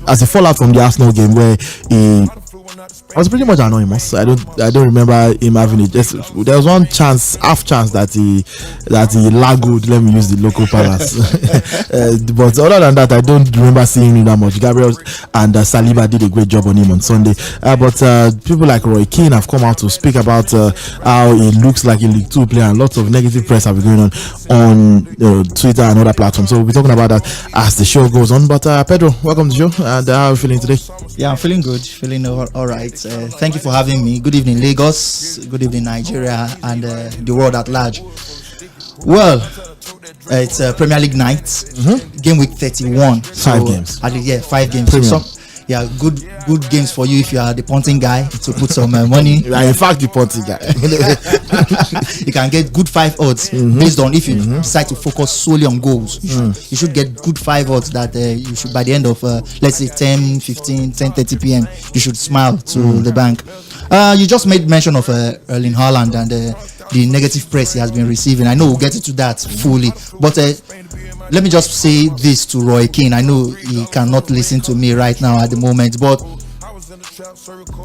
as a fallout from the Arsenal game where he was pretty much anonymous. I don't remember him having it. There was one chance, half chance that he lagged. Let me use the local palace. But other than that, I don't remember seeing him that much. Gabriel and Saliba did a great job on him on Sunday. But people like Roy Keane have come out to speak about how he looks like a League Two player, and lots of negative press have been going on Twitter and other platforms. So we'll be talking about that as the show goes on. But Pedro, welcome to the show. And how are you feeling today? Yeah, I'm feeling good. Feeling all right. Thank you for having me. Good evening, Lagos. Good evening, Nigeria, and the world at large. Well, it's Premier League night. Game week 31. Five games. 5 games. Good games for you if you are the punting guy to put some money. In fact, the punting guy. You can get good 5 odds based on if you decide to focus solely on goals. You should get good 5 odds that you should, by the end of let's say 10, 15, 10, 30 p.m. you should smile to the bank. You just made mention of Erling Haaland and the negative press he has been receiving. I know we'll get into that fully, but let me just say this to Roy Keane. I know he cannot listen to me right now at the moment, but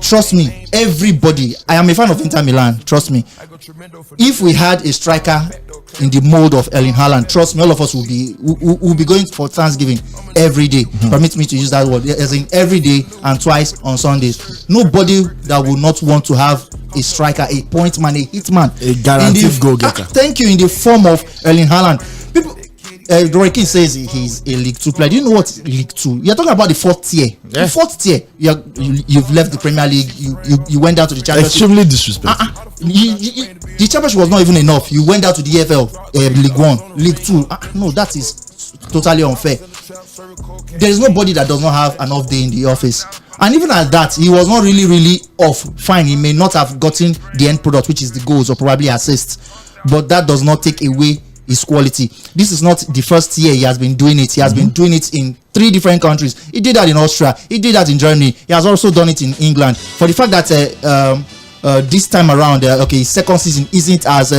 trust me, everybody, I am a fan of Inter Milan, trust me. If we had a striker in the mold of Erling Haaland, trust me, all of us will be going for Thanksgiving every day. Permit me to use that word, as in every day and twice on Sundays. Nobody that will not want to have a striker, a point man, a hit man, a guaranteed goal getter. Thank you, in the form of Erling Haaland. People, Roy Keane says he's a League 2 player. Do you know what League 2? You're talking about the 4th tier. Yeah. The 4th tier. You've left the Premier League. You went down to the Championship. Extremely disrespectful. The Championship was not even enough. You went down to the EFL, League 1, League 2. No, that is totally unfair. There is nobody that does not have an off day in the office. And even at that, he was not really off. Fine, he may not have gotten the end product, which is the goals or probably assists, but that does not take away his quality. This is not the first year he has been doing it. He has been doing it in 3 different countries. He did that in Austria. He did that in Germany. He has also done it in England. For the fact that this time around, his second season isn't as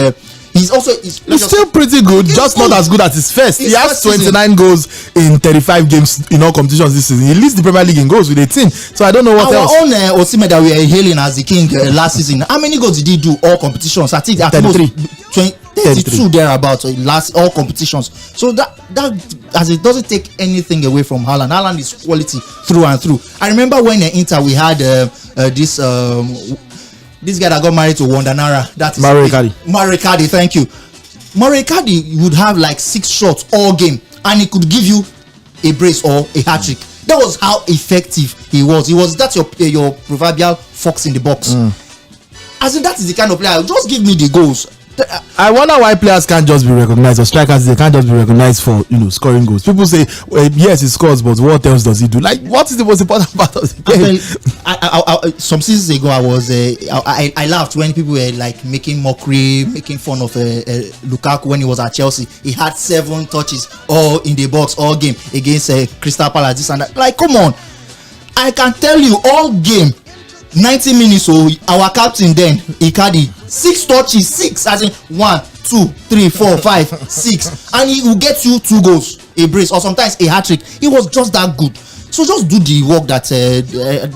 he's still pretty good, just not as good as his first. He has 29 goals in 35 games in all competitions this season. He leads the Premier League in goals with 18. So I don't know what else. Our own Osimhen that we are hailing as the king last season. How many goals did he do all competitions? I think at 33. most 32 thereabouts last all competitions. So that as it doesn't take anything away from Haaland. Haaland is quality through and through. I remember when in Inter we had this guy that got married to Wandanara, that is Mauro Icardi, thank you. Mauro Icardi would have like 6 shots all game and he could give you a brace or a hat-trick. That was how effective he was. That's your proverbial fox in the box. As in, that is the kind of player. Just give me the goals. I wonder why players can't just be recognized, or strikers, they can't just be recognized for scoring goals. People say, yes, he scores, but what else does he do? Like, what is the most important part of the game? Some seasons ago, I laughed when people were like making mockery, making fun of Lukaku when he was at Chelsea. He had 7 touches all in the box all game against Crystal Palace, this and that. Like, come on, I can tell you all game. 90 minutes, so our captain then Icardi 6 touches, 6 as in 1, 2, 3, 4, 5, 6, and he will get you 2 goals, a brace, or sometimes a hat-trick. He was just that good. So just do the work that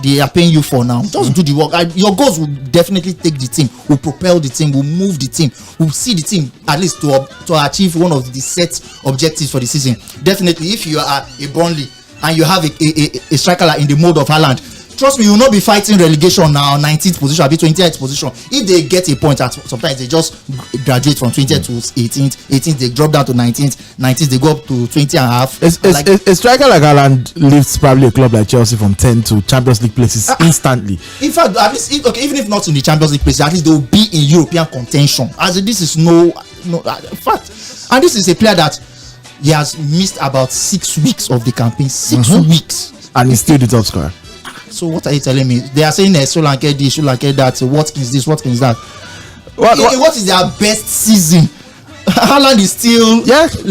they are paying you for now. Just do the work. Your goals will definitely take the team, will propel the team, will move the team, will see the team at least to achieve one of the set objectives for the season. Definitely, if you are a Burnley and you have a striker in the mode of Haaland, trust me, you will not be fighting relegation now, 19th position, I'll be 20th position. If they get a point, sometimes they just graduate from 20th to 18th they drop down to 19th they go up to 20 and a half. A striker like Haaland lifts probably a club like Chelsea from 10 to Champions League places instantly. In fact, at least even if not in the Champions League places, at least they will be in European contention. As this is no fact, and this is a player that he has missed about 6 weeks of the campaign, 6 weeks, and he's still the top scorer. So what are you telling me? They are saying Sᴘᴏʀᴛ this, Sᴘᴏʀᴛ that. What is this? What is that? What is their best season? Haaland is still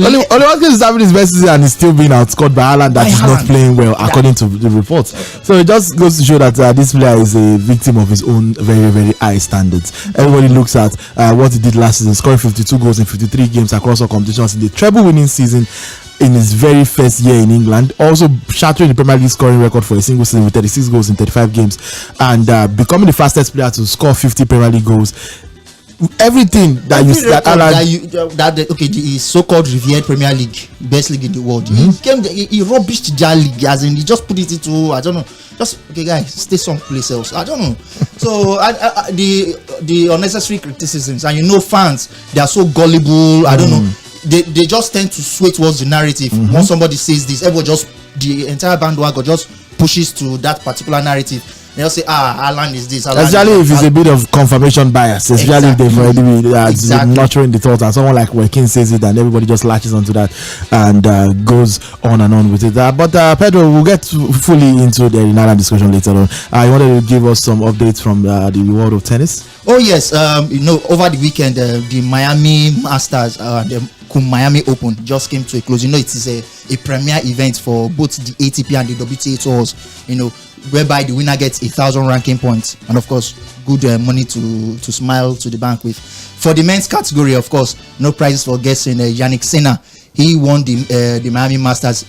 only one case is having his best season and is still being outscored by Haaland that is not playing well according to the reports. So it just goes to show that this player is a victim of his own very, very high standards. Everybody looks at what he did last season, scoring 52 goals in 53 games across all competitions in the treble winning season in his very first year in England, also shattering the Premier League scoring record for a single season with 36 goals in 35 games, and becoming the fastest player to score 50 Premier League goals. Everything that you the so-called revered Premier League, best league in the world. He rubbished that league, as in he just put it into, I don't know, just okay guys, stay someplace else. I don't know. So the unnecessary criticisms, and fans, they are so gullible. I don't know. They just tend to sway towards the narrative. Once somebody says this, everyone the entire bandwagon just pushes to that particular narrative. They'll say, Haaland is this. Especially if it's a bit of confirmation bias. Especially if they've already been nurturing the thoughts, and someone like Joaquin says it, and everybody just latches onto that and goes on and on with it. But Pedro, we'll get fully into the Haaland discussion later on. You wanted to give us some updates from the world of tennis? Oh yes, over the weekend, the Miami Masters, the Miami Open just came to a close. It is a premier event for both the ATP and the WTA tours. Whereby the winner gets 1,000 ranking points, and of course, good money to smile to the bank with. For the men's category, of course, no prizes for guessing. Jannik Sinner, he won the Miami Masters.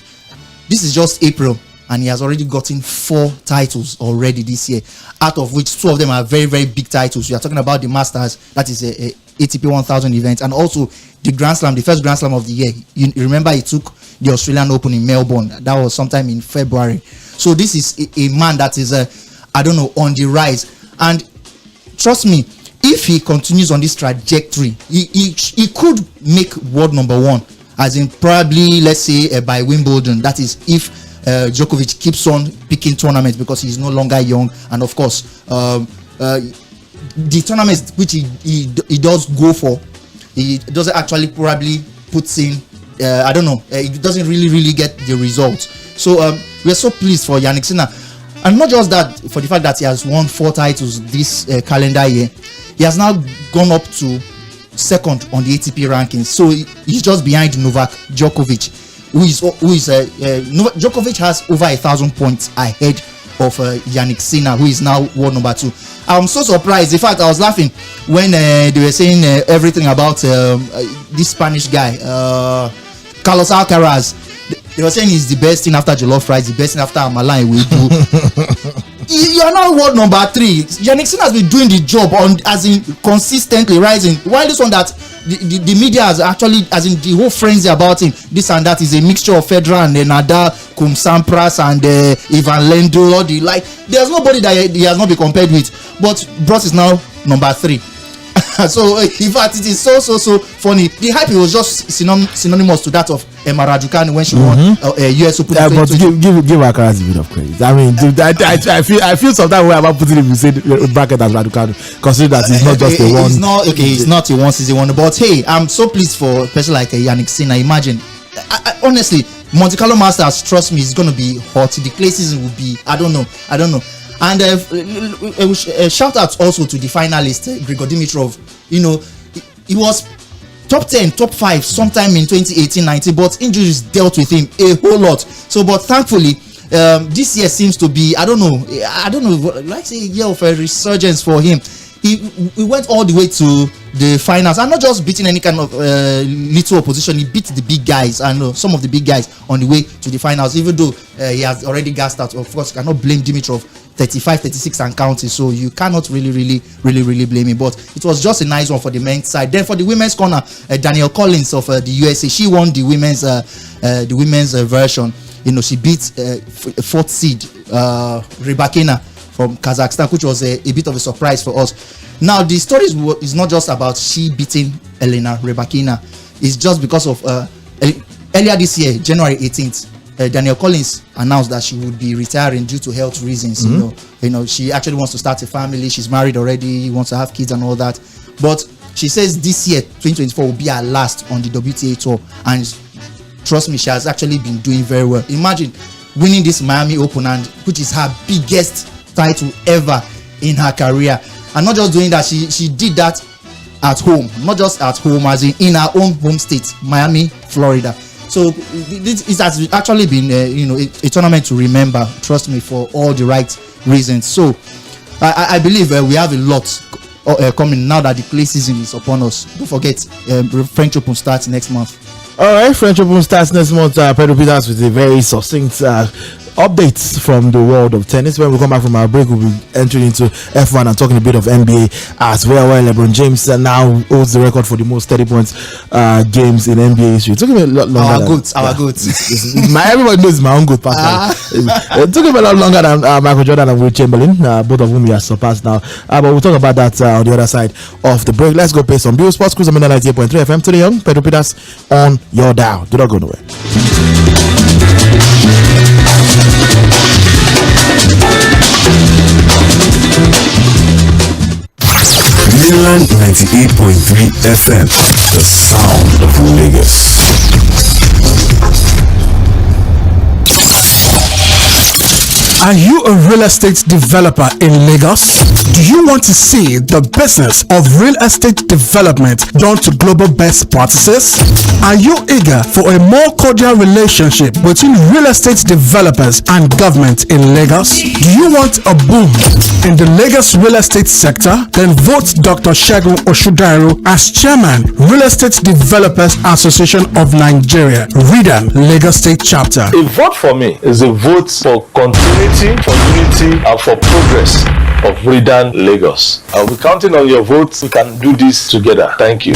This is just April, and he has already gotten 4 titles already this year, out of which 2 of them are very, very big titles. We are talking about the Masters, that is a ATP 1000 event, and also the Grand Slam, the first Grand Slam of the year. You remember he took the Australian Open in Melbourne. That was sometime in February. So this is a man that is, on the rise. And trust me, if he continues on this trajectory, he could make world number 1, as in probably, let's say, by Wimbledon. That is, if Djokovic keeps on picking tournaments because he's no longer young. And of course, the tournaments which he does go for, he doesn't actually probably puts in, it doesn't really get the results. So we're so pleased for Jannik Sinner, and not just that, for the fact that he has won 4 titles this calendar year. He has now gone up to 2nd on the ATP rankings, so he's just behind Novak Djokovic, Djokovic has over 1,000 points ahead of Jannik Sinner, who is now world number 2. I'm so surprised. In fact, I was laughing when they were saying everything about this Spanish guy, Carlos Alcaraz. They were saying he's the best thing after jollof rice, the best thing after amala we do. You are now world number 3. Jannik Sinner has been doing the job as in consistently rising. While this one that the media has actually, as in the whole frenzy about him, this and that is a mixture of Federer and Nadal, Sampras and Ivan Lendl, all the like. There's nobody that he has not been compared with. But Bros is now number 3. So in fact, it is so funny. The hype was just synonymous to that of Emma Raducanu when she won US Open. Yeah, but give Alcaraz a bit of credit. I mean, I feel sometimes we're about putting him in the bracket as Raducanu, considering that he's not just a one. He's not a one season wonder. But hey, I'm so pleased for a person like Jannik Sinner. Imagine, honestly, Monte Carlo Masters, trust me, it's going to be hot. The clay season will be, I don't know. And shout out also to the finalist, Grigor Dimitrov. He was top 10, top 5 sometime in 2018-19, but injuries dealt with him a whole lot. So, but thankfully, this year seems to be, I don't know, like say a year of a resurgence for him. He went all the way to the finals, and not just beating any kind of little opposition. He beat the big guys, and some of the big guys on the way to the finals, even though he has already gassed out. Of course, cannot blame Dimitrov, 35, 36 and counting, so you cannot really blame him. But it was just a nice one for the men's side. Then for the women's corner, Danielle Collins of the USA, she won the women's version. She beat 4th seed Rybakina from Kazakhstan, which was a bit of a surprise for us. Now the story is not just about she beating Elena Rybakina. It's just because of earlier this year, January 18th, Danielle Collins announced that she would be retiring due to health reasons. She actually wants to start a family. She's married already, wants to have kids and all that. But she says this year, 2024, will be her last on the WTA tour. And trust me, she has actually been doing very well. Imagine winning this Miami Open, and which is her biggest title ever in her career. And not just doing that, she did that at home, not just at home as in our own home state, Miami, Florida. So it has actually been a tournament to remember, trust me, for all the right reasons. So I believe we have a lot coming now that the clay season is upon us. Don't forget, French Open starts next month. All right, French Open starts next month. Pedro Peters with a very succinct updates from the world of tennis. When we come back from our break, we'll be entering into F1 and talking a bit of NBA as well. Where LeBron James now holds the record for the most 30 points games in NBA history. It took him a lot longer. Our goods. Everybody knows my own good personally. It took him a lot longer than Michael Jordan and Will Chamberlain, both of whom he has surpassed now. But we'll talk about that on the other side of the break. Let's go pay some bills. Sports Cruise on 98.3 FM. Today, young Pedro Peters on your dial. Do not go nowhere. Mainland 98.3 FM, the sound of Lagos. Are you a real estate developer in Lagos? Do you want to see the business of real estate development done to global best practices? Are you eager for a more cordial relationship between real estate developers and government in Lagos? Do you want a boom in the Lagos real estate sector? Then vote Dr. Sᴘᴏʀᴛ as Chairman, Real Estate Developers Association of Nigeria, REDAN, Lagos State Chapter. A vote for me is a vote for continuity, for unity, and for progress of REDAN Lagos. I'll be counting on your votes. We can do this together. Thank you.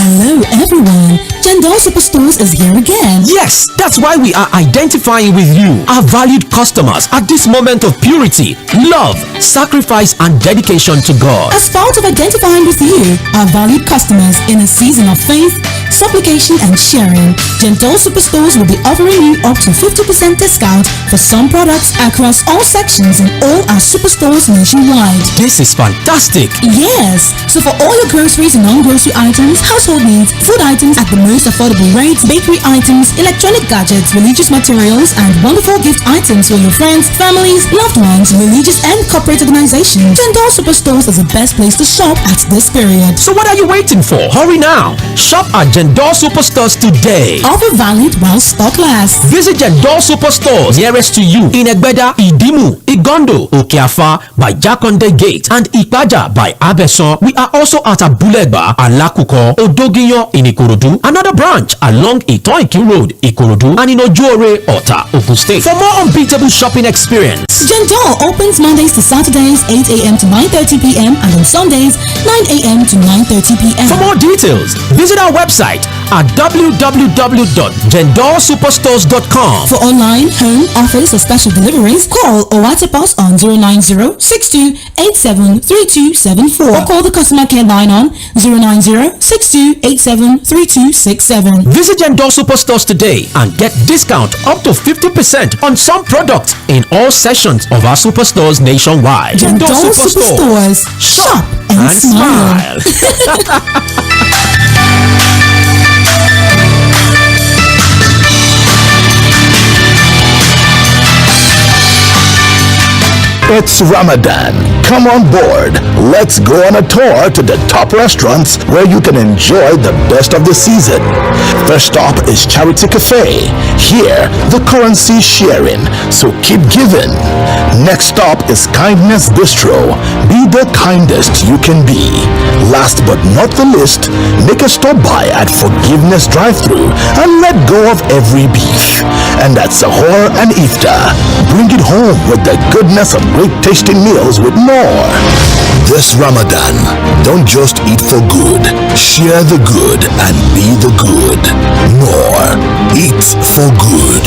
Hello everyone, Jendol Superstores is here again. Yes, that's why we are identifying with you, our valued customers, at this moment of purity, love, sacrifice and dedication to God. As part of identifying with you, our valued customers, in a season of faith, supplication and sharing, Jendol Superstores will be offering you up to 50% discount for some products across all sections in all our superstores nationwide. This is fantastic. Yes, so for all your groceries and non-grocery items, household needs, food items at the most affordable rates, bakery items, electronic gadgets, religious materials, and wonderful gift items for your friends, families, loved ones, religious and corporate organizations, Jendol Superstores is the best place to shop at this period. So what are you waiting for? Hurry now. Shop at Jendol Superstores today. Offer valid while stock lasts. Visit Jendol Superstores nearest to you in Egbeda, Idimu, Igondo, Okeafa by Jakonde Gate, and Ipaja by Abeson. We are also at Abulegba, Alakuko, Odogiyo in Ikorodu, another branch along Itoiki Road, Ikorodu, and in Ojuore, Ota, Ogun State. For more unbeatable shopping experience, Jendol opens Mondays to Saturdays 8 a.m. to 9:30 p.m. and on Sundays 9 a.m. to 9:30 p.m. For more details, visit our website at www.jendolsuperstores.com. For online, home, office or special deliveries, call or WhatsApp us on 090-6287-3274 or call the customer care line on 090-6287-3267. Visit Jendol Superstores today and get discount up to 50% on some products in all sections of our superstores nationwide. Jendol Superstores. Shop and smile. It's Ramadan. Come on board. Let's go on a tour to the top restaurants where you can enjoy the best of the season. First stop is Charity Cafe. Here, the currency is sharing, so keep giving. Next stop is Kindness Bistro. Be the kindest you can be. Last but not the least, make a stop by at Forgiveness Drive-Thru and let go of every beef. And at Sahur and Iftar, bring it home with the goodness of great tasting meals with more. This Ramadan, don't just eat for good. Share the good and be the good. More. Eat for good.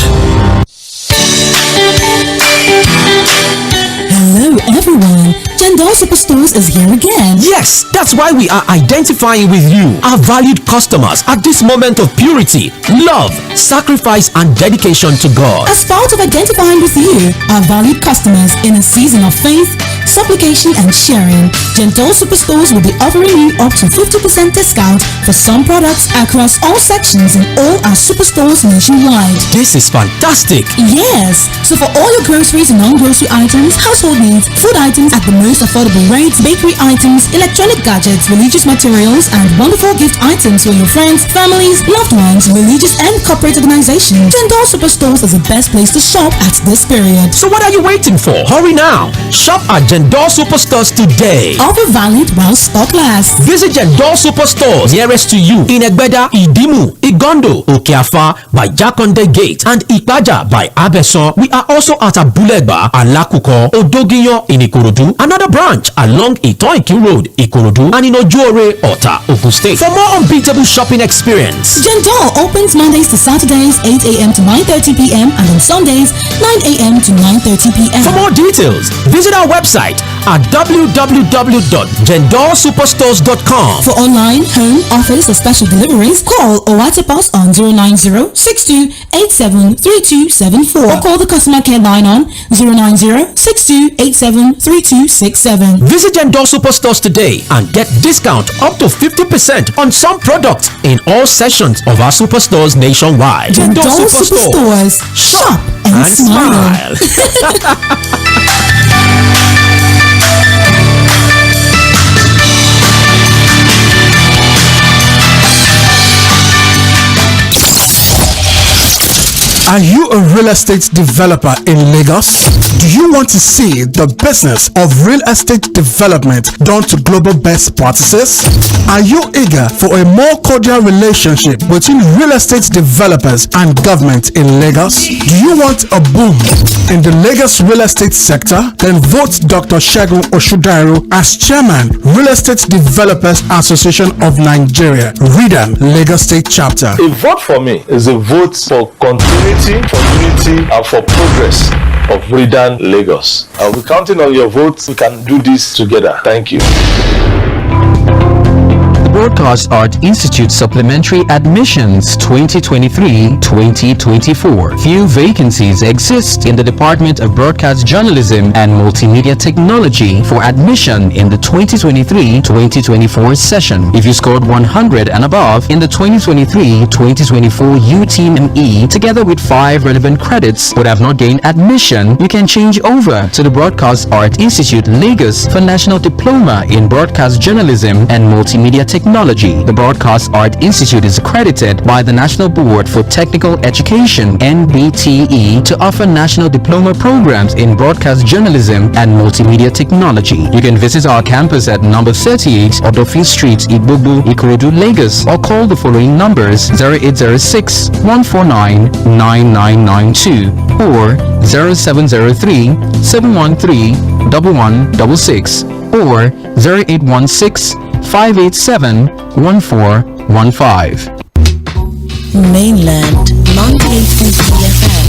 Hello everyone, Jendol Superstores is here again. Yes, that's why we are identifying with you, our valued customers, at this moment of purity, love, sacrifice and dedication to God. As part of identifying with you, our valued customers, in a season of faith, supplication, and sharing. Jendol Superstores will be offering you up to 50% discount for some products across all sections in all our superstores nationwide. This is fantastic. Yes, so for all your groceries and non-grocery items, household needs, food items at the most affordable rates, bakery items, electronic gadgets, religious materials, and wonderful gift items for your friends, families, loved ones, religious and corporate organizations, Jendol Superstores is the best place to shop at this period. So what are you waiting for? Hurry now. Shop at Jendol Superstores today. Offer valid while stock lasts. Visit Jendol Superstores nearest to you in Egbeda, Idimu, Igondo, Okeafa by Jakonde Gate, and Ipaja by Abeso. We are also at Abulegba, Alakuko, Odogiyo in Ikorodu, another branch along Tᴏɪᴛᴛ Road, Ikorodu, and in Ojuore, Ota, Ogun State. For more unbeatable shopping experience, Jendol opens Mondays to Saturdays 8 a.m. to 9:30 p.m. and on Sundays 9 a.m. to 9:30 p.m. For more details, visit our website at www.jendolsuperstores.com. For online, home, office, or special deliveries, call or WhatsApp us on 090-6287-3274 or call the customer care line on 090-6287-3267. Visit Jendol Superstores today and get discount up to 50% on some products in all sections of our superstores nationwide. Jendol Superstores. Shop and smile. Are you a real estate developer in Lagos? Do you want to see the business of real estate development done to global best practices? Are you eager for a more cordial relationship between real estate developers and government in Lagos? Do you want a boom in the Lagos real estate sector? Then vote Dr. Sᴘᴏʀᴛ as Chairman, Real Estate Developers Association of Nigeria, REDAN, Lagos State Chapter. A vote for me is a vote for continuity, for unity, and for progress of Redan Lagos. I'll be counting on your votes. We can do this together. Thank you. Broadcast Art Institute Supplementary Admissions 2023-2024. Few vacancies exist in the Department of Broadcast Journalism and Multimedia Technology for admission in the 2023-2024 session. If you scored 100 and above in the 2023-2024 UTME together with 5 relevant credits but have not gained admission, you can change over to the Broadcast Art Institute Lagos for National Diploma in Broadcast Journalism and Multimedia Technology. The Broadcast Art Institute is accredited by the National Board for Technical Education (NBTE) to offer national diploma programs in broadcast journalism and multimedia technology. You can visit our campus at number 38 Odofin Street, Igbobu, Ikorodu, Lagos, or call the following numbers: 0806 149 9992 or 0703 713 1166 or 0816 587-1415. Mainland 98.3 FM.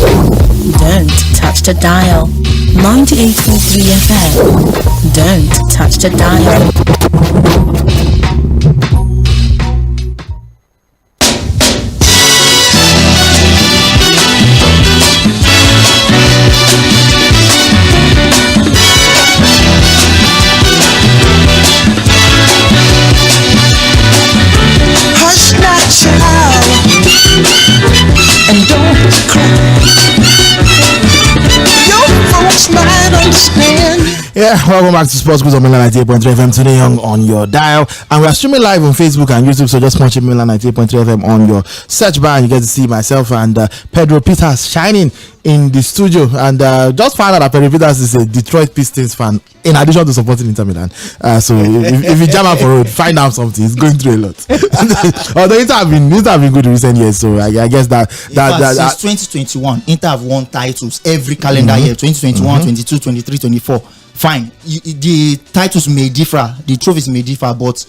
Don't touch the dial. 98.3 FM. Don't touch the dial. And don't cry. Your folks might understand. Yeah, welcome back to Sports Quiz on Mainland 98.3 FM today on your dial, and we are streaming live on Facebook and YouTube. So just punch in Mainland 98.3 FM on your search bar, and you get to see myself and Pedro Peters shining in the studio. And just found out that Pedro Peters is a Detroit Pistons fan, in addition to supporting Inter Milan. So if you jam out for road, find out something. He's going through a lot. Although Inter have been good in recent years, so I guess that since 2021, Inter have won titles every calendar year. 2021, 22, 23, 24. Fine, the titles may differ, the trophies may differ, but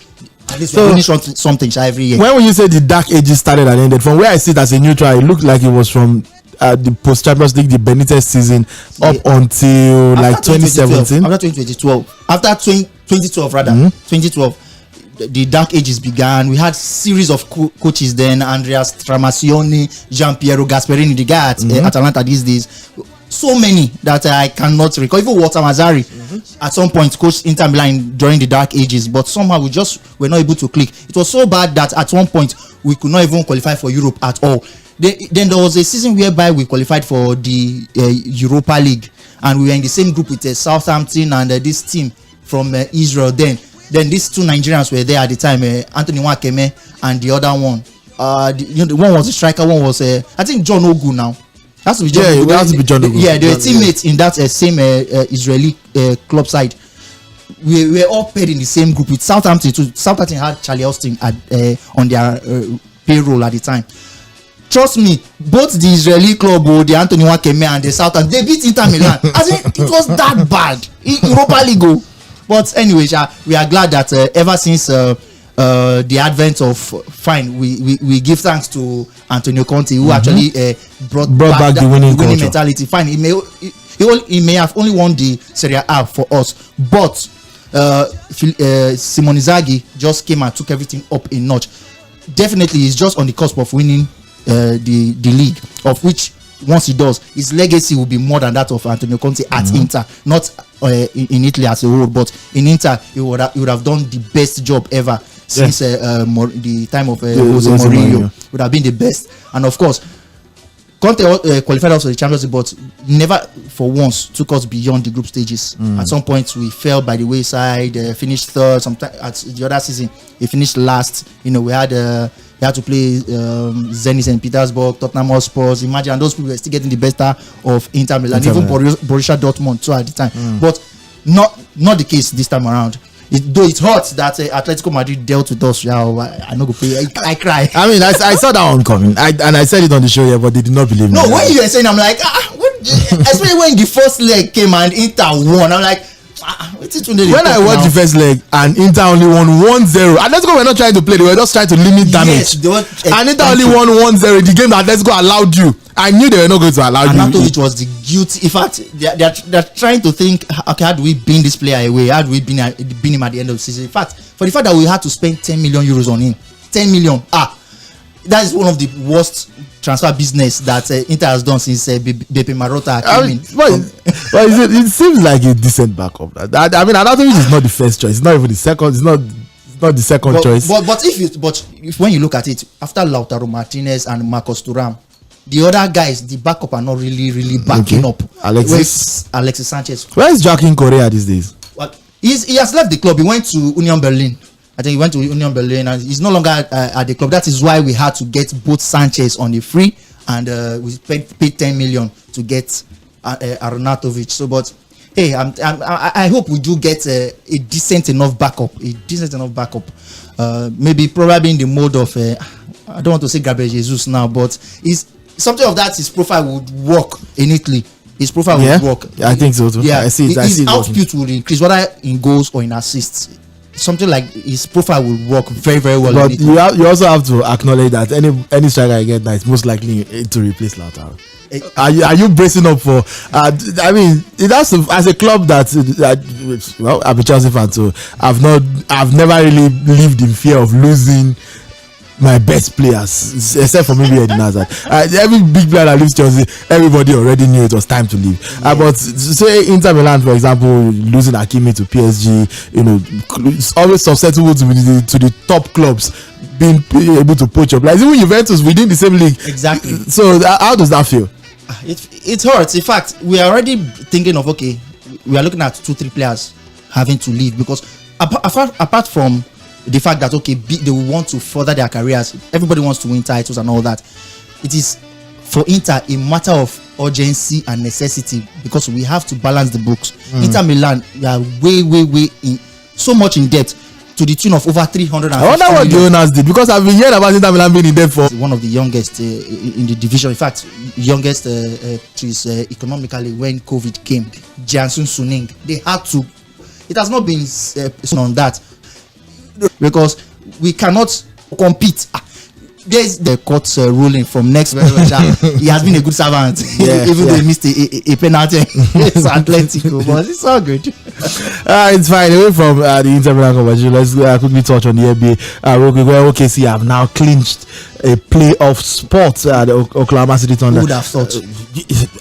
at least we're winning something every year. When you say the dark ages started and ended, from where I sit as a neutral, it looked like it was from the post-Champions League, the Benitez season, up until like 2017. After 2012, after 2012 rather, 2012. The dark ages began. We had series of coaches then: Andrea Stramaccioni, Gian Piero Gasperini, the guy at Atalanta these days. so many that I cannot recall. Even Walter Mazzarri at some point coached Inter Milan during the dark ages, but somehow we just were not able to click. It was so bad that at one point we could not even qualify for Europe at all. Then there was a season whereby we qualified for the Europa League, and we were in the same group with Southampton and this team from Israel. Then these two Nigerians were there at the time, Sᴘᴏʀᴛs and the other one. The one was a striker, one was I think John Ogu now. Has to be John Ogu. It has to be John Ogu. Yeah, they were teammates in that same Israeli club side. We were all paired in the same group with Southampton too. Southampton had Charlie Austin on their payroll at the time. Trust me, both the Israeli club, the Sᴘᴏʀᴛs and the Southampton, they beat Inter Milan. I think it was that bad in Europa League. But anyway, we are glad that ever since the advent of we give thanks to Antonio Conte, who actually brought back the winning mentality. Fine, he may have only won the Serie A for us, but Simone Inzaghi just came and took everything up a notch. Definitely, he's just on the cusp of winning the league, of which once he does, his legacy will be more than that of Antonio Conte at Inter, not in Italy as a whole, but in Inter he would have done the best job ever since the time of Jose Mourinho. Would have been the best. And of course, Conte qualified us for the Champions League, but never for once took us beyond the group stages. At some point we fell by the wayside, finished third. Sometime at the other season he finished last. We had to play Zenit St. Petersburg, Tottenham Hotspur. Imagine, and those people were still getting the better of Inter Milan, even Borussia Dortmund too at the time. But not the case this time around. Though it hurts that Atletico Madrid dealt with us. I no go play. I cry. I mean, I saw that one coming. I said it on the show here, but they did not believe me. No, when you were saying, I'm like, especially when the first leg came and Inter won, I'm like, when I watched the first leg and Inter only won 1-0, Atletico were not trying to play, they were just trying to limit damage. Yes, and Inter only won 1-0 the game that Atletico allowed you. I knew they were not going to allow you. It was the guilty. In fact, they're trying to think, okay, how do we bin this player away? How do we bin him at the end of the season? In fact, for the fact that we had to spend 10 million euros on him, 10 million, that is one of the worst transfer business that Inter has done since Beppe Marotta came in. It seems like a decent backup. I mean, Arnautovic is not the first choice. It's not even the second. It's not the second choice. But if when you look at it, after Lautaro Martinez and Marcos Thuram, the other guys, the backup are not really backing up. Alexis Sanchez. Where is Joaquin Correa these days? He has left the club. He went to Union Berlin. I think he went to Union Berlin and he's no longer at the club. That is why we had to get both Sanchez on the free, and we paid 10 million to get Arnautovic. So, but hey, I hope we do get a decent enough backup. Maybe probably in the mode of I don't want to say Gabriel Jesus now, but is something of that. His profile would work in Italy. His profile would work. I think so too. Yeah, I see it. His output will increase, whether in goals or in assists. Something like his profile will work very well. But you also have to acknowledge that any striker I get that is most likely to replace Lautaro. Are you bracing up for? I mean, it has to, as a club that I'm a Chelsea fan, so I've never really lived in fear of losing my best players, except for maybe Eden Hazard. Every big player that leaves Chelsea, everybody already knew it was time to leave. But say Inter Milan, for example, losing Hakimi to PSG, it's always susceptible to the top clubs being able to poach up. Like even Juventus within the same league. Exactly. So how does that feel? It hurts. In fact, we are already thinking of, okay, we are looking at 2-3 players having to leave, because apart from the fact that, okay, they want to further their careers, everybody wants to win titles and all that, it is for Inter a matter of urgency and necessity, because we have to balance the books. Inter Milan, we are way in, so much in debt, to the tune of over 300. I wonder what the owners did, because I've been hearing about Inter Milan being in debt for one of the youngest in the division. In fact, youngest economically when COVID came, Janssen Suning. They had to. It has not been on that, because we cannot compete. There's the court's ruling from next version. He has been a good servant, even though he missed a penalty. It's Atletico, but it's all good. It's fine. Away from the Inter Milan conversation, let's quickly touch on the NBA. OKC have now clinched a playoff spot at the Oklahoma City Thunder. Who would have thought?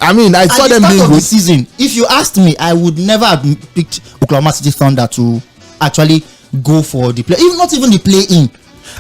I mean, I saw them being of the good. season. If you asked me, I would never have picked Oklahoma City Thunder to actually go for the play, even not even the play-in.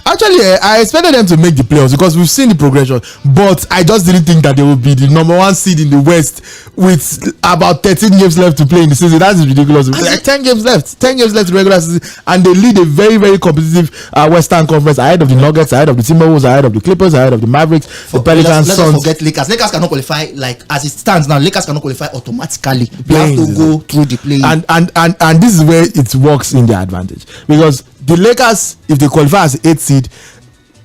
Actually, I expected them to make the playoffs because we've seen the progression, but I just didn't think that they would be the number 1 seed in the West with about 13 games left to play in the season. That's ridiculous. Like 10 games left in the regular season, and they lead a very, very competitive Western Conference ahead of the Nuggets, ahead of the Timberwolves, ahead of the Clippers, ahead of the Mavericks, the Pelicans, Let's Suns. not forget Lakers. Lakers cannot qualify, like as it stands now. Lakers cannot qualify automatically. They have to go through the play. And this is where it works in their advantage, because the Lakers, if they qualify as the 8th seed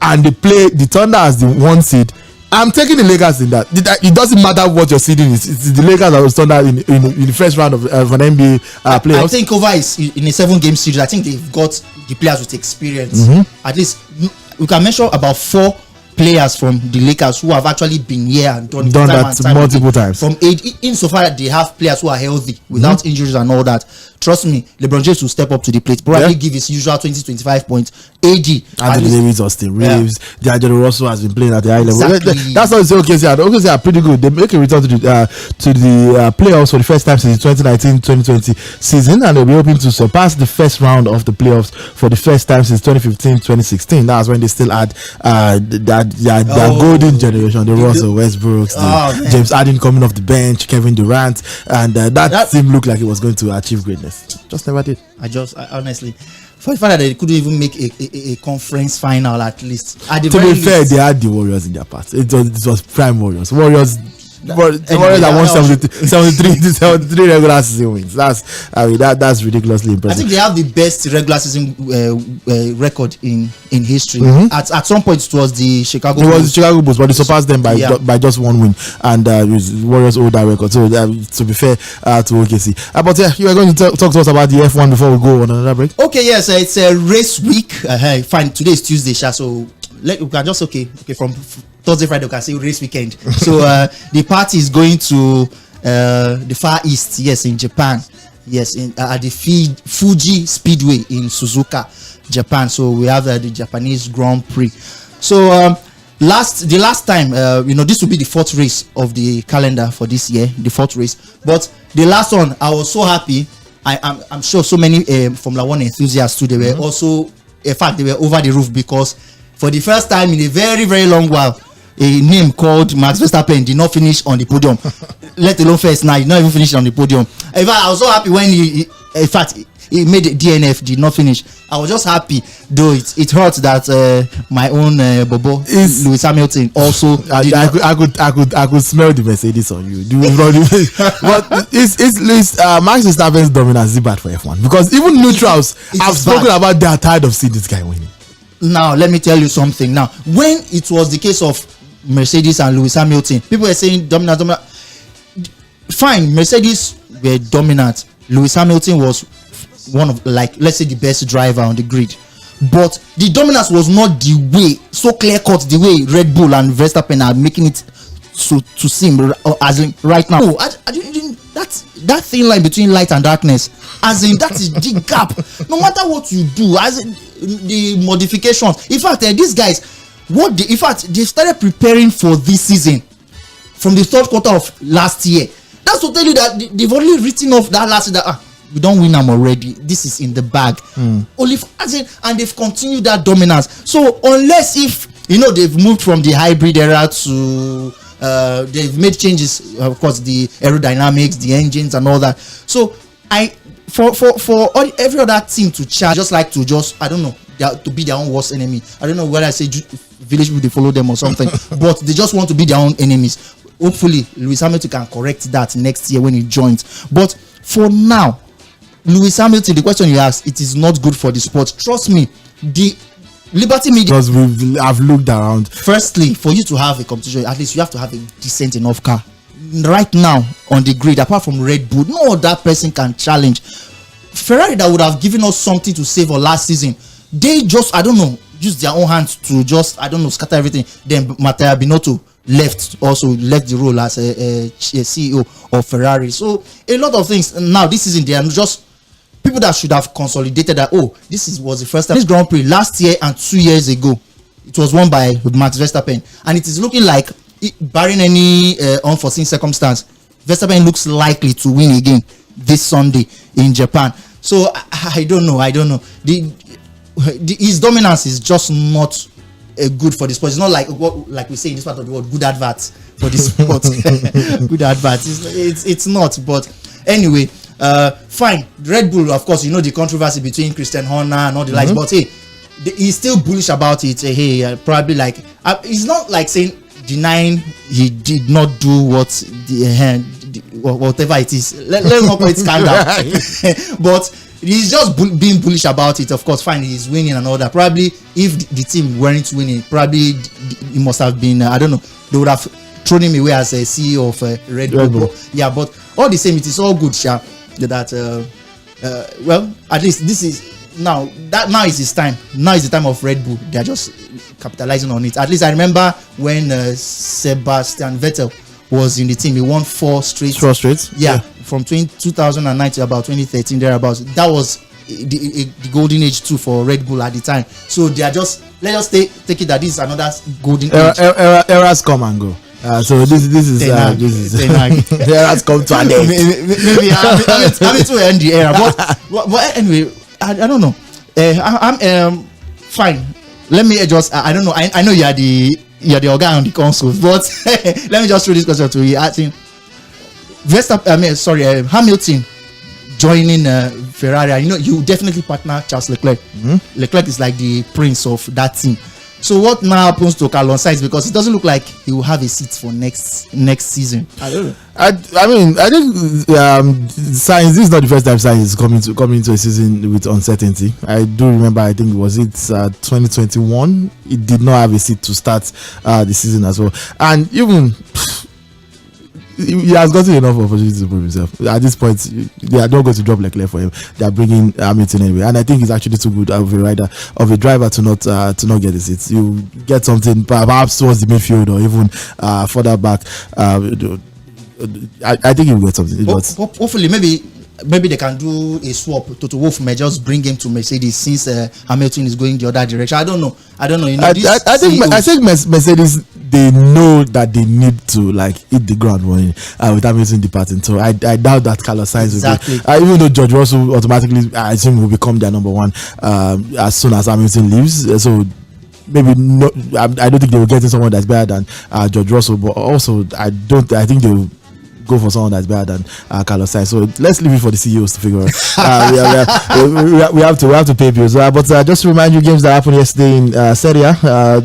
and they play the Thunder as the 1 seed, I'm taking the Lakers in that. It doesn't matter what your seeding is. It's the Lakers that will Thunder in the first round of an NBA playoffs. I think over is in a 7-game series. I think they've got the players with experience. At least we can mention about 4 players from the Lakers who have actually been here and done that multiple times. From age, insofar that they have players who are healthy without injuries and all that. Trust me, LeBron James will step up to the plate. Probably give his usual 20-25 points. AD, Anthony Davis, Austin Reeves, D'Angelo Russell has been playing at the high level. Exactly. That's what it's OKC. OKC are pretty good. They make a return to the playoffs for the first time since the 2019-2020 season, and they'll be hoping to surpass the first round of the playoffs for the first time since 2015-2016. That's when they still had their golden generation, the Russell Westbrooks, the James Harden coming off the bench, Kevin Durant, and that team looked like it was going to achieve greatness. Just never did. I honestly, for the fact that they couldn't even make a conference final, at least. To be fair, they had the Warriors in their part. It was prime Warriors. Warriors that won 73 regular season wins. That's ridiculously impressive. I think they have the best regular season record in history. At some point, it was the Chicago Bulls. It was the Chicago Bulls, but they surpassed them by just 1 win, and Warriors hold that record. So to be fair to OKC, but you are going to talk to us about the F1 before we go on another break. Okay, yes, it's a race week. Fine, today is Tuesday, so we can just from Thursday, Friday, we can say race weekend. So the party is going to the Far East, yes, in Japan, yes, at the Fuji Speedway in Suzuka, Japan. So we have the Japanese Grand Prix. So the last time, this will be the 4th race of the calendar for this year, the 4th race. But the last one, I was so happy. I'm sure so many Formula 1 enthusiasts too. They were also, in fact, they were over the roof, because for the first time in a very, very long while, a name called Max Verstappen did not finish on the podium. Let alone first now, he did not even finish on the podium. In fact, I was so happy when he made the DNF, did not finish. I was just happy, though it hurt that my own Bobo Lewis Hamilton also. I could smell the Mercedes on you. But it's Max Verstappen's dominance is bad for F1, because even neutrals have spoken about they are tired of seeing this guy winning. Now let me tell you something. Now, when it was the case of Mercedes and Lewis Hamilton, people were saying dominant. Fine, Mercedes were dominant. Lewis Hamilton was one of, let's say, the best driver on the grid, but the dominance was not the way, so clear cut, the way Red Bull and Verstappen are making it to seem, as in right now. That thin line between light and darkness, as in that is the gap. No matter what you do, as in the modifications. In fact, these guys, they started preparing for this season from the 3rd quarter of last year. That's to tell you that they've only written off that last year that we don't win them already. This is in the bag. Only and they've continued that dominance. So unless if they've moved from the hybrid era to they've made changes, of course, the aerodynamics, the engines, and all that. So for every other team to charge, just like to to be their own worst enemy. I don't know whether I say village people, they follow them or something, but they just want to be their own enemies. Hopefully, Lewis Hamilton can correct that next year when he joins. But for now, Lewis Hamilton, the question you asked, it is not good for the sport. Trust me, the Liberty Media. Because I've looked around. Firstly, for you to have a competition, at least you have to have a decent enough car. Right now on the grid, apart from Red Bull, no other person can challenge. Ferrari, that would have given us something to say for last season, they just, use their own hands to just, scatter everything. Then Matteo Binotto left the role as a CEO of Ferrari. So a lot of things now this season, they are just people that should have consolidated that. This was the first time this Grand Prix last year and 2 years ago, it was won by Max Verstappen, and it is looking like barring any unforeseen circumstance, Verstappen looks likely to win again this Sunday in Japan. So I don't know. His dominance is just not good for the sport. It's not like we say in this part of the world, good adverts for the sport. Good adverts. It's not. But anyway, fine. Red Bull, of course, the controversy between Christian Horner and all the likes. But hey, he's still bullish about it. Probably he's not like saying denying he did not do what whatever it is. Let's not call it scandal. But he's just being bullish about it. Of course, fine, he's winning and all that. Probably if the team weren't winning, probably he must have been, I don't know, they would have thrown him away as a CEO of Red Bull. Yeah, but all the same, it is all good, Sha, that well, at least this is now is his time. Now is the time of Red Bull. They are just capitalizing on it. At least I remember when Sebastian Vettel was in the team, he won 4 straight. Yeah. From 2009 to about 2013 thereabouts. That was the golden age too for Red Bull at the time. So they are just, let's just take it that this is another golden age. Eras come and go. So this is the era's come to an end. Maybe I'm to end the era, but anyway, I don't know. I'm fine. Let me just I don't know. I know you're the guy on the console, but let me just throw this question to you. I think Hamilton joining Ferrari. You definitely partner Charles Leclerc. Leclerc is like the prince of that team. So what now happens to Carlos Sainz, because it doesn't look like he will have a seat for next season? I don't know. I think Sainz, this is not the first time Sainz is coming into a season with uncertainty. I do remember, I think 2021, he did not have a seat to start the season as well, and even he has gotten enough opportunity to prove himself. At this point, they are not going to drop Leclerc for him. They are bringing Hamilton anyway, and I think he's actually too good of a driver to not get the seats. You get something perhaps towards the midfield or even further back. I think he will get something. Hopefully, maybe they can do a swap. Toto Wolff may just bring him to Mercedes since Hamilton is going the other direction. I don't know. I think Mercedes, they know that they need to hit the ground running with Hamilton departing. So I doubt that Carlos Sainz will be, even though George Russell automatically, I assume, will become their number one as soon as Hamilton leaves. So maybe not. I don't think they will get in someone that's better than George Russell, but also I think they will go for someone that's better than Carlos Sainz. So let's leave it for the CEOs to figure out. We have to pay bills. But just to remind you, games that happened yesterday in Serie A.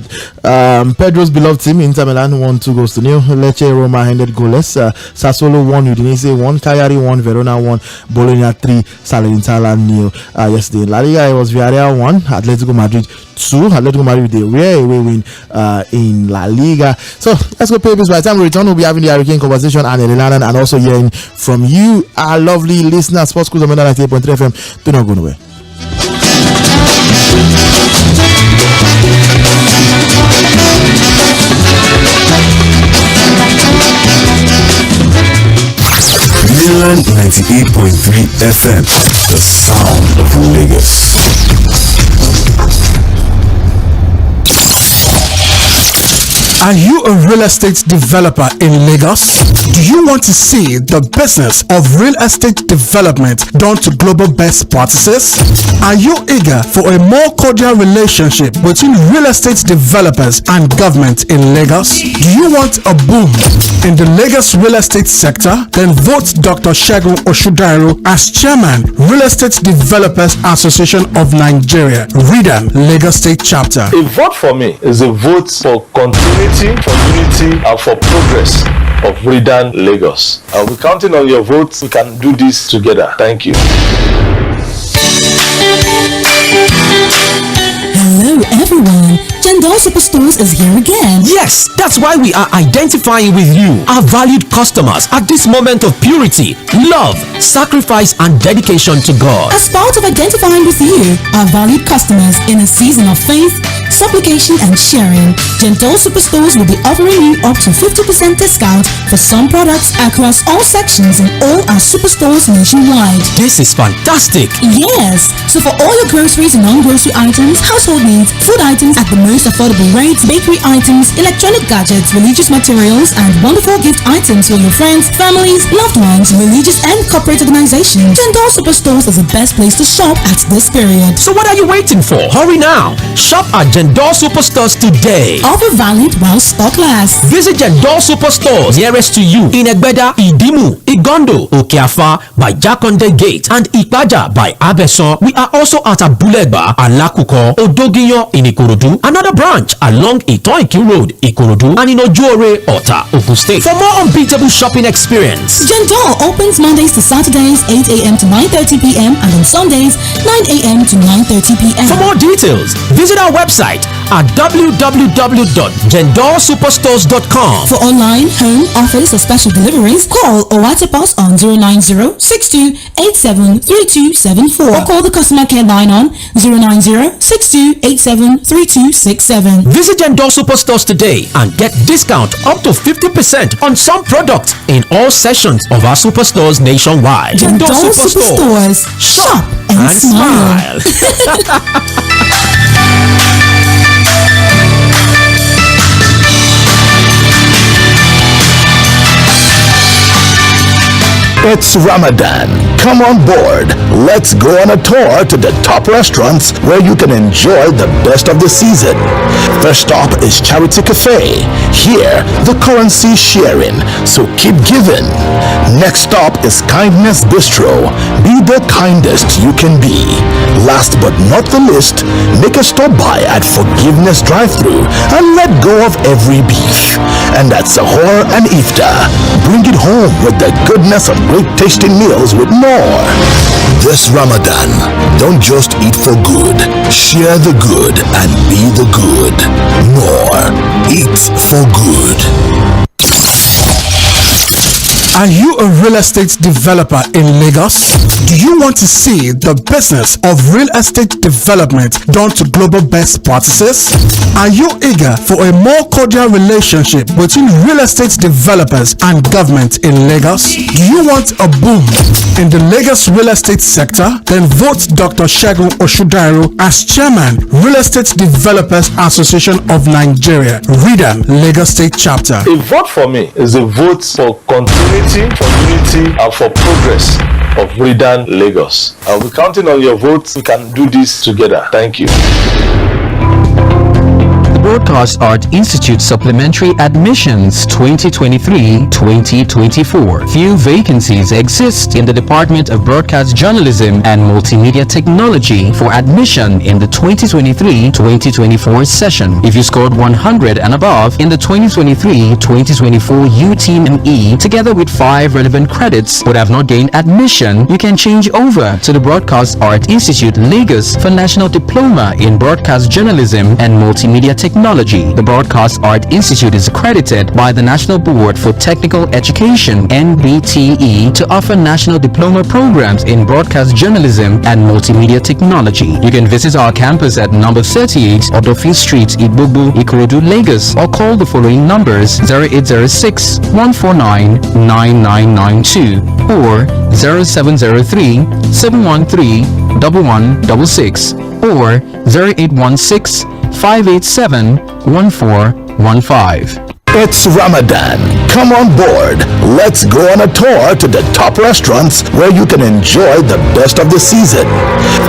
Pedro's beloved team, Inter Milan, won 2-0. Lecce Roma ended goalless. Sassuolo won, Udinese won, Cagliari won, Verona won, Bologna 3, Salernitana 0. Yesterday in La Liga, it was Villarreal 1, Atletico Madrid 2. Atletico Madrid with a rare away win in La Liga. So let's go pay bills. By the time we return, we'll be having the Hurricane conversation and also hearing from you, our lovely listeners. Sports Cruise on 98.3 FM. Do not go nowhere. Milan 98.3 FM, the sound of Lagos. Are you a real estate developer in Lagos? Do you want to see the business of real estate development done to global best practices? Are you eager for a more cordial relationship between real estate developers and government in Lagos? Do you want a boom in the Lagos real estate sector? Then vote Dr. Sᴘᴏʀᴛ as Chairman, Real Estate Developers Association of Nigeria, REDAN, Lagos State Chapter. A vote for me is a vote for continuity, for unity, and for progress of REDAN Lagos. I'll be counting on your votes. We can do this together. Thank you. Hello everyone, Jendol Superstores is here again. Yes, that's why we are identifying with you, our valued customers, at this moment of purity, love, sacrifice and dedication to God. As part of identifying with you, our valued customers, in a season of faith, supplication, and sharing. Jendol Superstores will be offering you up to 50% discount for some products across all sections in all our superstores nationwide. This is fantastic. Yes, so for all your groceries and non-grocery items, household needs, food items at the most affordable rates, bakery items, electronic gadgets, religious materials, and wonderful gift items for your friends, families, loved ones, religious and corporate organizations, Jendol Superstores is the best place to shop at this period. So what are you waiting for? Hurry now. Shop at Jendol Superstores today. Offer valid while stock lasts. Visit Jendol Superstores nearest to you in Egbeda, Idimu, Igondo, 𝐴̀kẹ̀àfà by Jakande Gate and 𝐴̀pájà by 𝐴̀bẹ̀sọ. We are also at Abulegba, Alakuko, Odogiyan in Ikorodu, another branch along Itoikin Road, Ikorodu, and in Ojuore, Ota, Ogun State. For more unbeatable shopping experience, Jendol opens Mondays to Saturdays 8 a.m. to 9:30 p.m. and on Sundays 9 a.m. to 9:30 p.m. For more details, visit our website at www.jendolsuperstores.com. For online, home, office, or special deliveries, call or WhatsApp us on 090-6287-3274 or call the customer care line on 090-6287-3267. Visit Jendol Superstores today and get discount up to 50% on some products in all sections of our superstores nationwide. Jendol Superstores. Shop and smile. It's Ramadan. Come on board. Let's go on a tour to the top restaurants where you can enjoy the best of the season. First stop is Charity Cafe. Here, the currency is sharing, so keep giving. Next stop is Kindness Bistro. Be the kindest you can be. Last but not the least, make a stop by at Forgiveness Drive-Thru and let go of every beef. And at Sahur and Iftar, bring it home with the goodness of great tasting meals with more. This Ramadan, don't just eat for good. Share the good and be the good. More. Eat for good. Are you a real estate developer in Lagos? Do you want to see the business of real estate development done to global best practices? Are you eager for a more cordial relationship between real estate developers and government in Lagos? Do you want a boom in the Lagos real estate sector? Then vote Dr. Sᴘᴏʀᴛ as Chairman, Real Estate Developers Association of Nigeria, REDAM, Lagos State Chapter. A vote for me is a vote for continuity, for unity, and for progress of REDAM Lagos. I'll be counting on your votes. We can do this together. Thank you. Broadcast Art Institute Supplementary Admissions 2023-2024. Few vacancies exist in the Department of Broadcast Journalism and Multimedia Technology for admission in the 2023-2024 session. If you scored 100 and above in the 2023-2024 UTME together with 5 relevant credits but have not gained admission, you can change over to the Broadcast Art Institute Lagos for National Diploma in Broadcast Journalism and Multimedia Technology. The Broadcast Art Institute is accredited by the National Board for Technical Education (NBTE) to offer national diploma programs in broadcast journalism and multimedia technology. You can visit our campus at number 38 Odofin Street, Igbogbo, Ikorodu, Lagos, or call the following numbers: 0806 149 9992 or 0703 713 1166 or 0816 587-1415. It's Ramadan. Come on board. Let's go on a tour to the top restaurants where you can enjoy the best of the season.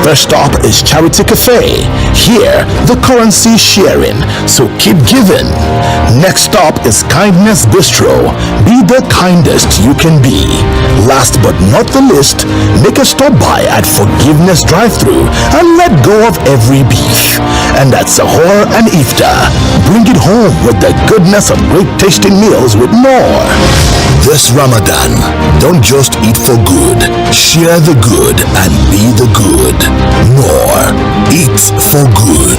First stop is Charity Cafe. Here, the currency is sharing, so keep giving. Next stop is Kindness Bistro. Be the kindest you can be. Last but not the least, make a stop by at Forgiveness Drive-Thru and let go of every beef. And at Sahur and Iftar, bring it home with the goodness of great tasting meals with more. This Ramadan, don't just eat for good. Share the good and be the good. More. Eat for good.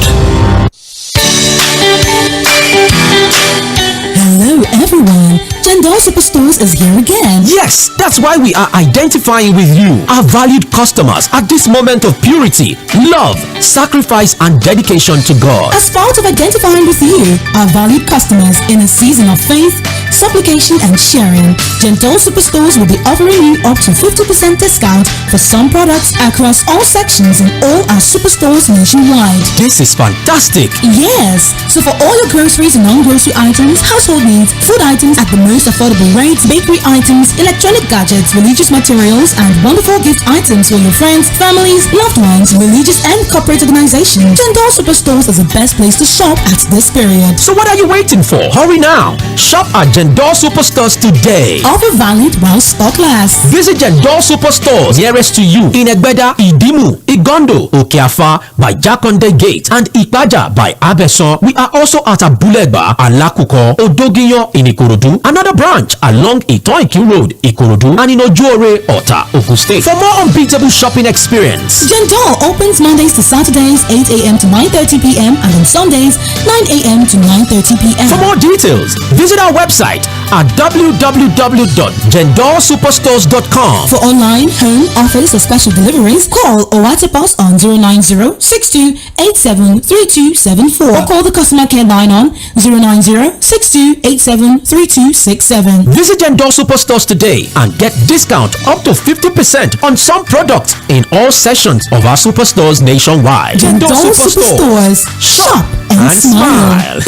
Hello everyone, Jendol Superstores is here again. Yes, that's why we are identifying with you, our valued customers, at this moment of purity, love, sacrifice, and dedication to God. As part of identifying with you, our valued customers, in a season of faith, supplication, and sharing, Jendol Superstores will be offering you up to 50% discount for some products across all sections in all our superstores nationwide. This is fantastic. Yes, so for all your groceries and non-grocery items, household needs, food items at the most affordable rates, bakery items, electronic gadgets, religious materials, and wonderful gift items for your friends, families, loved ones, religious and corporate organizations, Jendol Superstores is the best place to shop at this period. So what are you waiting for? Hurry now. Shop at Jendol Superstores today. Offer valid while stock lasts. Visit Jendol Superstores nearest to you in Egbeda, Idimu, Igondo, 𝐴̀kèàfà by Jakande Gate, and Ipaja by 𝐴bẹ̀sọ. We are also at Abulegba, Alakuko, Odogiyan in Ikorodu, another branch along Itoikin Road, Ikorodu, and in Ojuore, Ota, Ogun State. For more unbeatable shopping experience, Jendol opens Mondays to Saturdays 8 a.m. to 9:30 p.m. and on Sundays 9 a.m. to 9:30 p.m. For more details, visit our website at www.jendolsuperstores.com. For online, home, office, or special deliveries, call or WhatsApp us on 090-6287-3274 or call the customer care line on 090-6287-3267. Visit Jendol Superstores today and get discount up to 50% on some products in all sections of our superstores nationwide. Jendol Superstores. Shop and smile.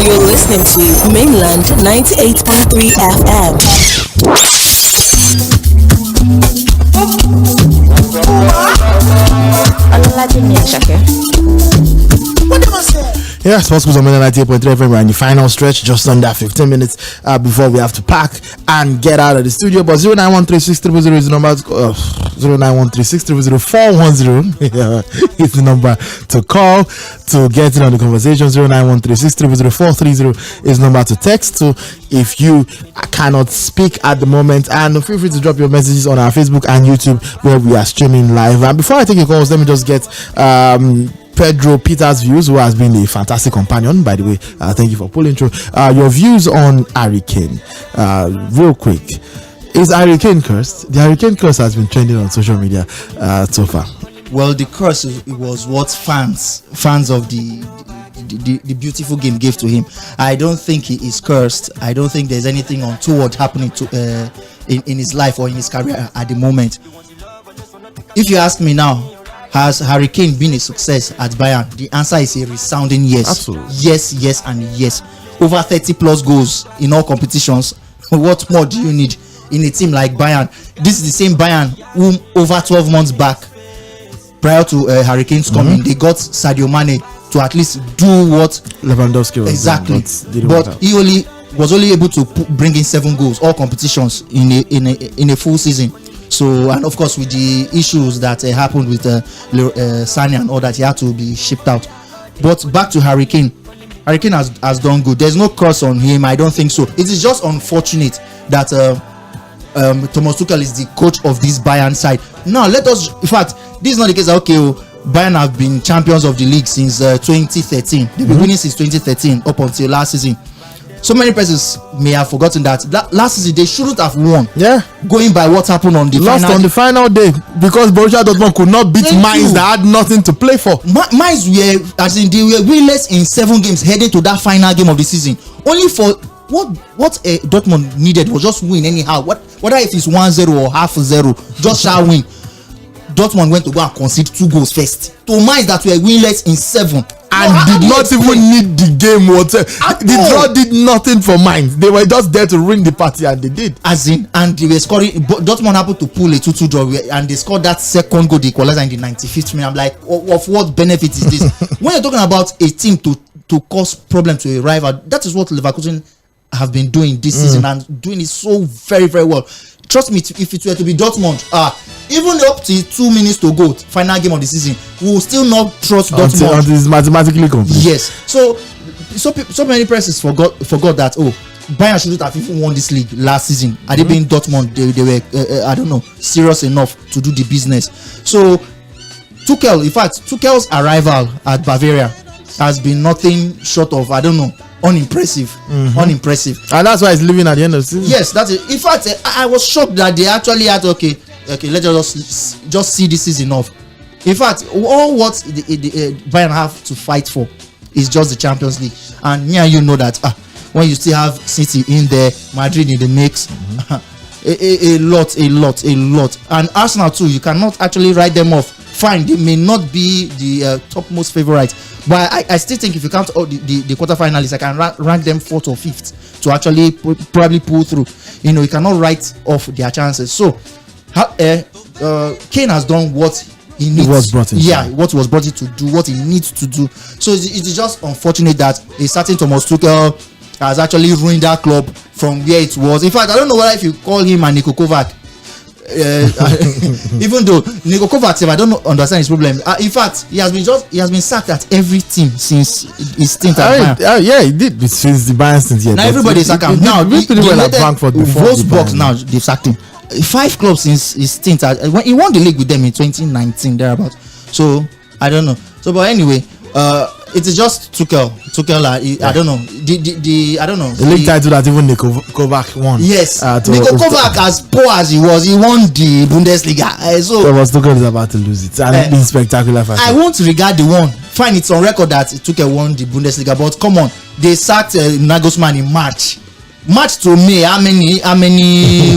You're listening to Mainland 98.3 FM. Yeah, Sports Schools on 98.3 FM. We're in the final stretch, just under 15 minutes before we have to pack and get out of the studio. But 0913600 is the number. 09136000410 is the number to call to get in on the conversation. 09136000430 is the number to text to if you cannot speak at the moment. And feel free to drop your messages on our Facebook and YouTube where we are streaming live. And before I take your calls, let me just get Pedro Peter's views, who has been a fantastic companion, by the way. Thank you for pulling through. Your views on Hurricane, real quick. Is Hurricane cursed? The Hurricane curse has been trending on social media so far. Well, the curse was what fans of the beautiful game gave to him. I don't think he is cursed. I don't think there's anything untoward happening to in his life or in his career at the moment. If you ask me now, has Hurricane been a success at Bayern? The answer is a resounding yes. Absolutely. Yes, and yes. Over 30 plus goals in all competitions. What more do you need in a team like Bayern? This is the same Bayern whom over 12 months back, prior to Hurricanes coming, they got Sadio Mane to at least do what Lewandowski was exactly doing, but he was only able to bring in 7 goals, all competitions in a full season. So, and of course with the issues that happened with Sane and all that, he had to be shipped out. But back to Hurricane has done good. There's no curse on him, I don't think so. It is just unfortunate that Thomas Tuchel is the coach of this Bayern side. Now let us, in fact, this is not the case that Bayern have been champions of the league since 2013. They've been winning since 2013 up until last season. So many persons may have forgotten that last season they shouldn't have won. Yeah, going by what happened on the final day because Borussia Dortmund could not beat Mainz that had nothing to play for. Mainz were, as in they were winless in 7 games heading to that final game of the season. Only for what Dortmund needed was just win anyhow. Whether if it's 1-0 or 0.5, just shall win. Dortmund went to go and concede 2 goals first to Mainz that were winless in 7. And did not even need the game whatsoever. The draw did nothing for Mainz. They were just there to ruin the party, and they did. And they were scoring. Dortmund happened to pull a 2-2 draw, and they scored that second goal, the equalizer in the 95th minute. I'm like, of what benefit is this? When you're talking about a team to cause problem to a rival, that is what Leverkusen have been doing this season and doing it so very, very well. Trust me, if it were to be Dortmund, even up to 2 minutes to go, final game of the season, we will still not trust Dortmund until it's mathematically complete. Yes. So many persons forgot that Bayern shouldn't have even won this league last season. Had they been Dortmund, they were I don't know, serious enough to do the business. So Tuchel, in fact, Tuchel's arrival at Bavaria has been nothing short of, I don't know, unimpressive. And that's why he's leaving at the end of the season. Yes, that's it. In fact, I was shocked that they actually had okay, let's just see this season off. In fact, all what the Bayern have to fight for is just the Champions League. And me and you know that when you still have City in there, Madrid in the mix, a lot. And Arsenal too, you cannot actually write them off. Fine, they may not be the topmost favorite, but I still think if you count all the quarterfinalists, I can rank them 4th or 5th to actually probably pull through. You know, you cannot write off their chances. So Kane has done what he needs. What was brought in to do, what he needs to do. So it's just unfortunate that a certain Thomas Tuchel has actually ruined that club from where it was. In fact, I don't know whether if you call him and Niko Kovac, even though Niko Kovac, I don't understand his problem. In fact, he has been sacked at every team since his stint at Bayern. Yeah, he did since the Bayern stint. Yeah, now everybody sacked him. Now Wolfsburg now they've sacked him. 5 clubs since his stint when he won the league with them in 2019 thereabout. So I don't know. So but anyway, it is just Tuchel. I don't know. I don't know. The league title that even Niko Kovac won. Yes. Niko Kovac, as poor as he was, he won the Bundesliga. So Tuchel is about to lose it. And it's been spectacular. I won't regard the one. Fine, it's on record that Tuchel won the Bundesliga, but come on, they sacked Nagelsmann in March to May. How many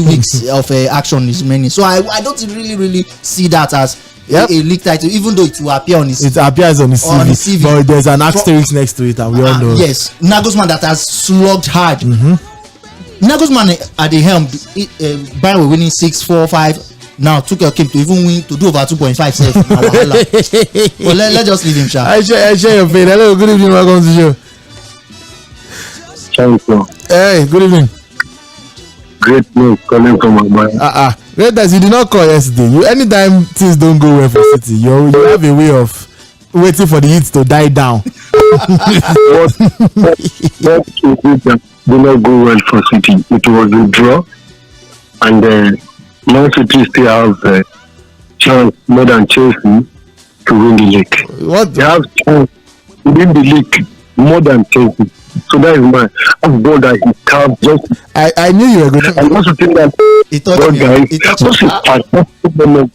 weeks of action is many? So I don't really see that as a league title, even though it will appear on his. It appears on his CV, but there's an asterisk next to it, and we all know. Yes, Nagelsmann that has slugged hard. Nagelsmann at the helm, Bayern were winning 6-4-5. Now Tuchel came to even win to do over 2.5. Well, let's just leave him. I share your pain. Hello, good evening. Welcome to the show. Hey, good evening. Great news coming from my mind. Great that you did not call yesterday. Anytime things don't go well for City, you have a way of waiting for the heat to die down. What did not go well for City? It was a draw, and Man City still have a chance more than Chelsea to win the league. What? They have chance to win the league more than Chelsea. So that is my ball that he can't just. I knew you were going to. I also think that this is fantastic moment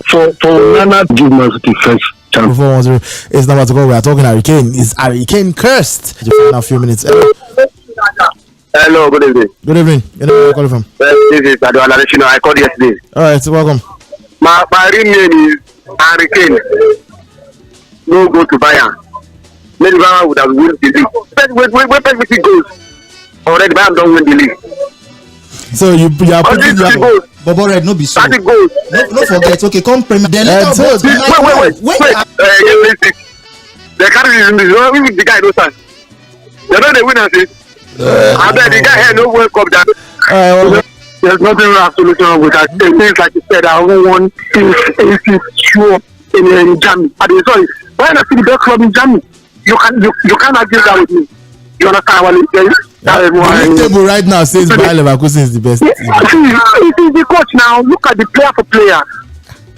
for Nana to give Man City first chance. It's not about to go. We are talking Harry Kane. Is Harry Kane cursed? Just in a few minutes. Hello, good evening. Good evening. You know where I'm calling from? This is Adwala. I called yesterday. All right, welcome. My real name is Harry Kane. No go to Bayern. Maybe Bayern would have won the league. Where Messi goes, already Bayern don't win the league. So you are putting your Bobo Red no be so. That goes. No forget. Okay, come Premier. Then wait. They carry the guy no stand. They know the winner is. I bet the guy here no World Cup that. There's nothing absolutely with that. Things like you said, I haven't won things sure in Germany. Sorry, Bayern is the best club in Germany. You can't argue that with me. You understand what I'm saying? The table right now says Bayer Leverkusen is the best. It is the coach now. Look at the player for player.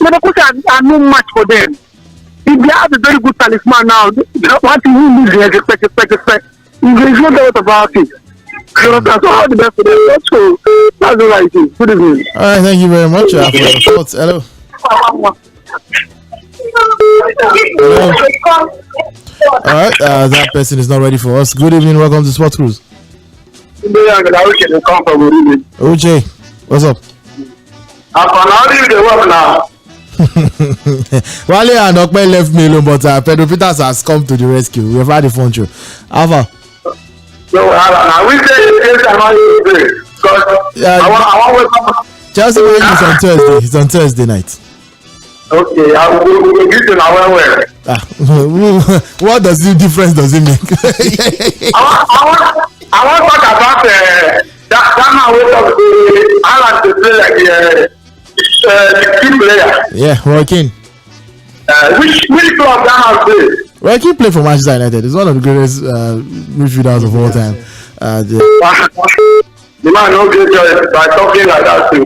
Leverkusen are no match for them. If they have a very good talisman now, one thing we need is respect. There's no doubt about it. That's all the best for them. That's all I think. Good evening. All right, thank you very much for your thoughts. Hello. All right, that person is not ready for us. Good evening, welcome to Sports Cruise. Okay, what's up? How do you work now? Wale and Okpe left me alone, but Pedro Peters has come to the rescue. We have had a phone show. Alpha. So, I will say I'm not Chelsea game is on Thursday. It's on Thursday night. Okay, I will get to now. What difference does it make? I want to talk about that man who talks to Alan to play like the key player. Yeah, Roy Keane. Which club that has played? Roy Keane played for Manchester United. He's one of the greatest midfielders of all time. The man don't get joy by talking like that too.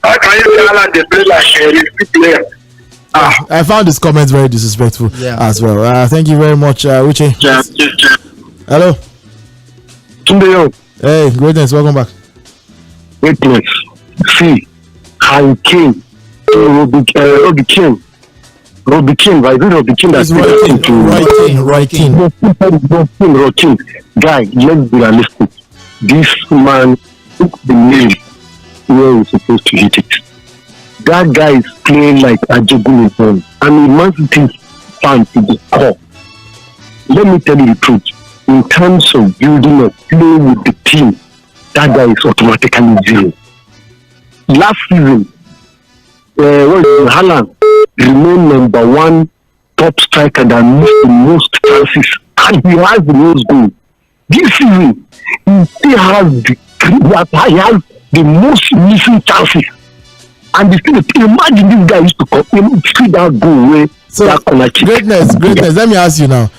How can you tell that they play like a risky player? I found his comments very disrespectful as well. Thank you very much, Uche. Hello. Hey, greatness, welcome back. Greatness. See, I came to Robikin, right? Robikin. That's Roikin. Guy, let's be realistic. This man took the nail where he's supposed to hit it. That guy is playing like a Jᴏɪṛ. I mean, Man City's fan to the core. Let me tell you the truth. In terms of building a play with the team, that guy is automatically zero. Last season, Haaland remained number one top striker that missed the most chances, and he has the most goals. This season, he still has the most missing chances. And still, imagine this guy used to come in, see that goal where that corner kick. Greatness. Let me ask you now.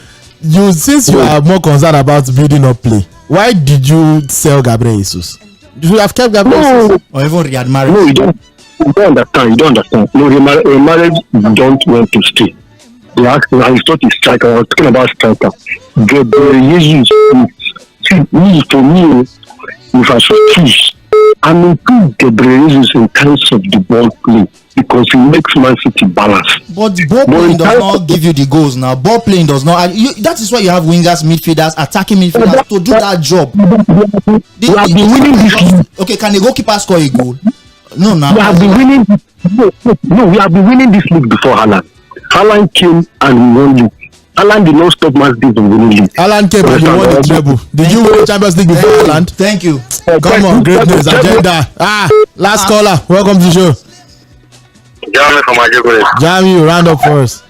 Since you are more concerned about building up play, why did you sell Gabriel Jesus? You should have kept Gabriel Jesus. Or even Riyad Mahrez. No, you don't understand. No, Mahrez don't want to stay. They asked me, I thought he's striker. I was talking about striker. Gabriel Jesus, for me, if I should choose, I'm into Gabriel Jesus in terms of the ball play because he makes Man City balance. But ball playing does not give you the goals now. Ball playing does not. That is why you have wingers, midfielders, attacking midfielders to do that job. We have been winning this league. Okay, can the goalkeeper score a goal? No, now. We have been winning. No, we have been winning this league before Haaland. Haaland came and we won league. Haaland did not stop Man City from winning league. Haaland came and you won the treble. Did you win the Champions League before Haaland? Thank you. Come on, greatness agenda. Last caller. Welcome to the show. Jami from Ajagore. Jami, round up for us.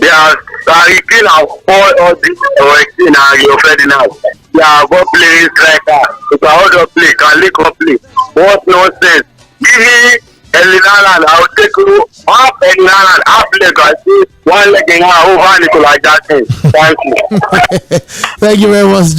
Yeah, he clean out all this in your Freddy now. Yeah, go play striker. If I hold up play, can lick up play. What nonsense. Give me Haaland. I will take you half Haaland, half leg. I see one leg in over Nicola Jackson. Thank you. Thank you very much,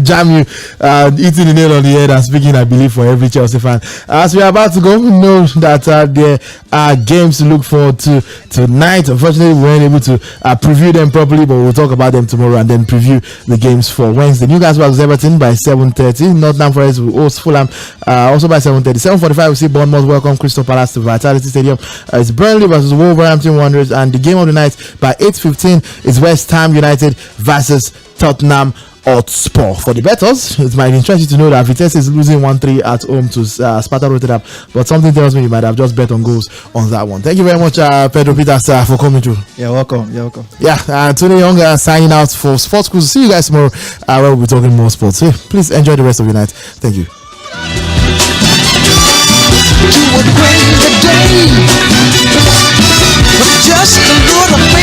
Jami, eating the nail on the head and speaking, I believe, for every Chelsea fan. As we are about to go, we know that there are games to look forward to tonight. Unfortunately, we weren't able to preview them properly, but we'll talk about them tomorrow and then preview the games for Wednesday. Newcastle vs Everton by 7:30. Nottingham Forest will host Fulham also by 7:30. 7:45, we see Bournemouth welcome Crystal Palace to Vitality Stadium. It's Burnley versus Wolverhampton Wanderers, and the game of the night by 8:15 is West Ham United versus Tottenham Hotspur. For the bettors, it might interest you to know that Vitesse is losing 1-3 at home to Sparta Rotterdam, but something tells me you might have just bet on goals on that one. Thank you very much, Pedro Peters, for coming through. You're welcome. Yeah, Tony Young signing out for Sports Cruise. See you guys tomorrow where we'll be talking more sports. So please enjoy the rest of your night. Thank you. To a greater day.